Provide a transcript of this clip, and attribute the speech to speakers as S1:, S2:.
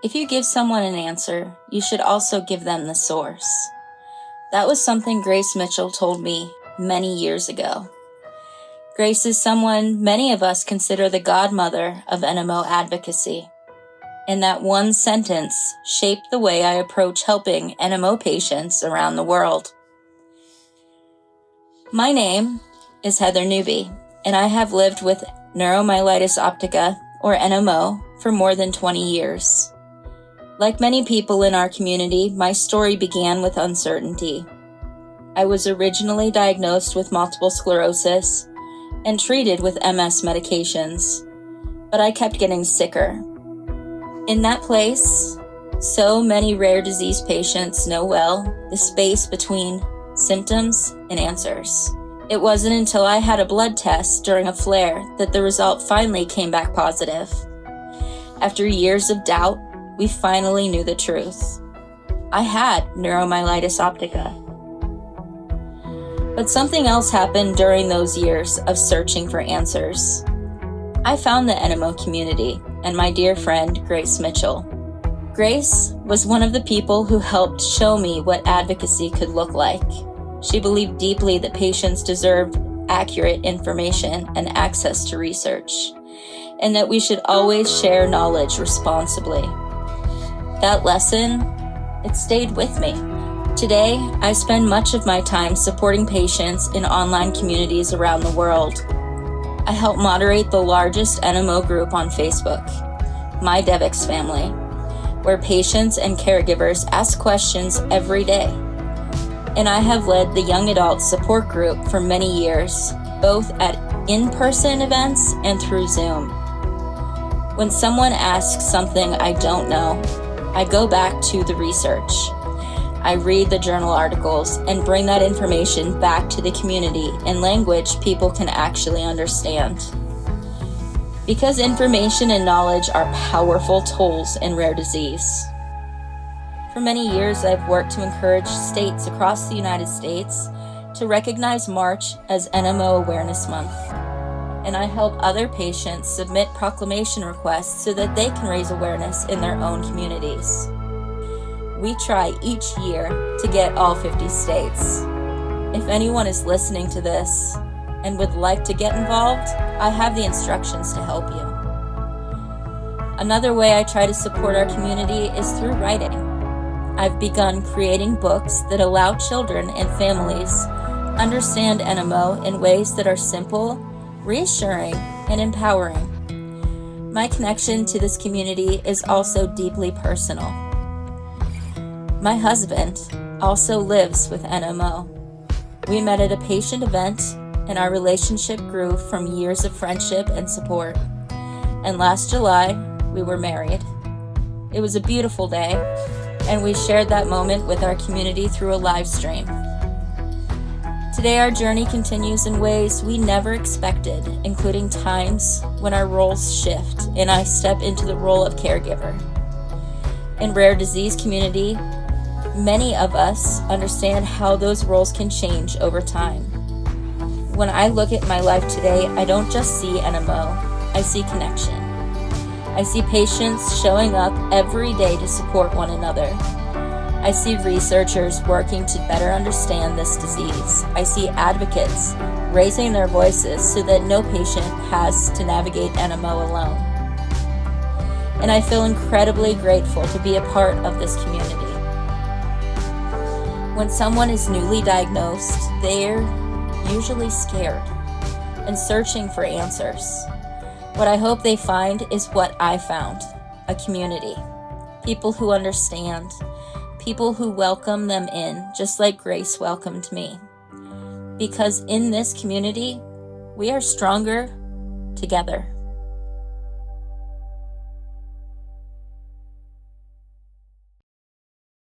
S1: If you give someone an answer, you should also give them the source. That was something Grace Mitchell told me many years ago. Grace is someone many of us consider the godmother of NMO advocacy. And that one sentence shaped the way I approach helping NMO patients around the world. My name is Heather Newby, and I have lived with neuromyelitis optica, or NMO, for more than 20 years. Like many people in our community, my story began with uncertainty. I was originally diagnosed with multiple sclerosis and treated with MS medications, but I kept getting sicker. In that place, so many rare disease patients know well the space between symptoms and answers. It wasn't until I had a blood test during a flare that the result finally came back positive. After years of doubt, we finally knew the truth. I had neuromyelitis optica. But something else happened during those years of searching for answers. I found the NMO community and my dear friend, Grace Mitchell. Grace was one of the people who helped show me what advocacy could look like. She believed deeply that patients deserved accurate information and access to research, and that we should always share knowledge responsibly. That lesson, it stayed with me. Today, I spend much of my time supporting patients in online communities around the world. I help moderate the largest NMO group on Facebook, My Devix Family, where patients and caregivers ask questions every day. And I have led the young adult support group for many years, both at in-person events and through Zoom. When someone asks something I don't know, I go back to the research. I read the journal articles and bring that information back to the community in language people can actually understand. Because information and knowledge are powerful tools in rare disease. For many years, I've worked to encourage states across the United States to recognize March as NMO Awareness Month. And I help other patients submit proclamation requests so that they can raise awareness in their own communities. We try each year to get all 50 states. If anyone is listening to this and would like to get involved, I have the instructions to help you. Another way I try to support our community is through writing. I've begun creating books that allow children and families understand NMO in ways that are simple, reassuring, and empowering. My connection to this community is also deeply personal. My husband also lives with NMO. We met at a patient event, and our relationship grew from years of friendship and support. And last July, we were married. It was a beautiful day, and we shared that moment with our community through a live stream. Today, our journey continues in ways we never expected, including times when our roles shift and I step into the role of caregiver. In rare disease community, many of us understand how those roles can change over time. When I look at my life today, I don't just see NMO, I see connection. I see patients showing up every day to support one another. I see researchers working to better understand this disease. I see advocates raising their voices so that no patient has to navigate NMO alone. And I feel incredibly grateful to be a part of this community. When someone is newly diagnosed, they're usually scared and searching for answers. What I hope they find is what I found, a community. People who understand, people who welcome them in, just like Grace welcomed me. Because in this community, we are stronger together.